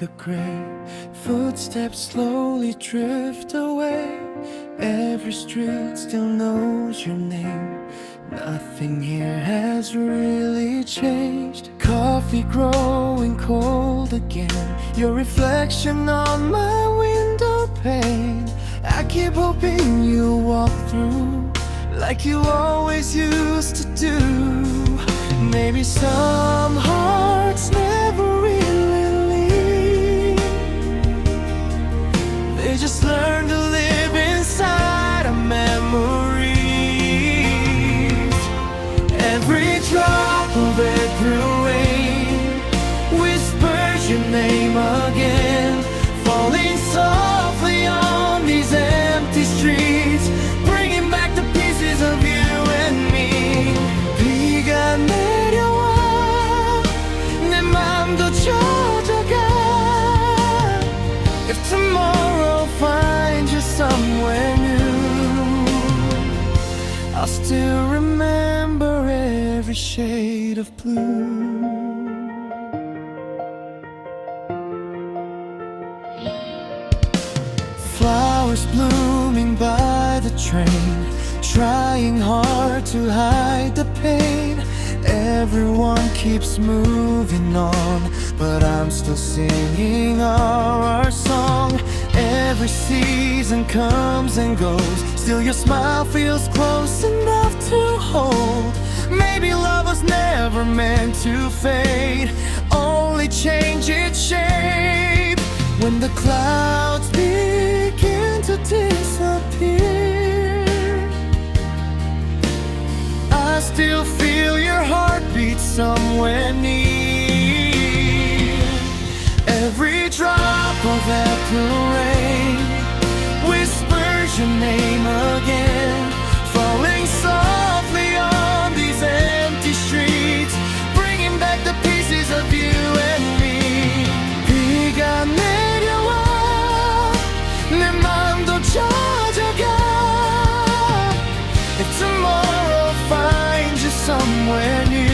the gray. Footsteps slowly drift away. Every street still knows your name. Nothing here has really changed. Coffee growing cold again. Your reflection on my window pane. I keep hoping you'll walk through like you always used to do. Maybe some hearts never really leave. They just learn to live inside our memories. Every drop of April rain whispers your name again, falling softly on these empty streets, bringing back the pieces of you and me. 비가 내려와 내 맘도 젖어가. If tomorrow finds you somewhere new, I'll still remember every shade of blue. Flowers blooming by the train, trying hard to hide the pain. Everyone keeps moving on, but I'm still singing our song. Every season comes and goes, still your smile feels close enough to hold. Maybe love was never meant to fade, only change its shape. When the clouds begin to disappear, I still feel your heartbeat somewhere near. Every drop of April rain whispers your name again, falling softly on these empty streets, bringing back the pieces of you and me. 비가 내려와 내 맘도 젖어가. If tomorrow finds you somewhere new,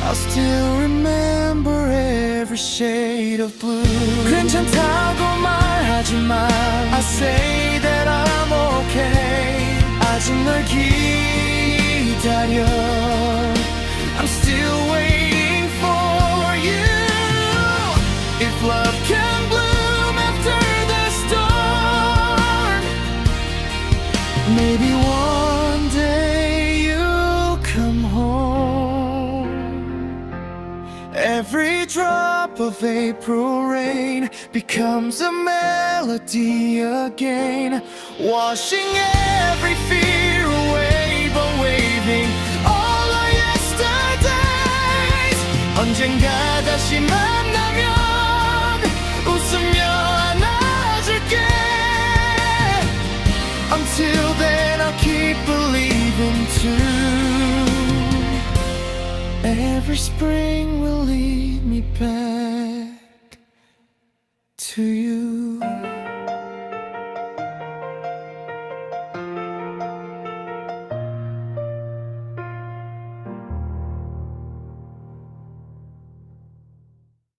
I'll still remember every shade of blue. 괜찮다고 말하지마. I say that I'm okay. 아직 널 기다려. I'm still waiting for you. If love can bloom after the storm, maybe one day you'll come home. Every drop of April rain becomes a melody again, washing every fear away, but waving all our yesterdays. 언젠가 다시 만나면 웃으며 안아줄게. Until then I'll keep believing too. Every spring will lead me back.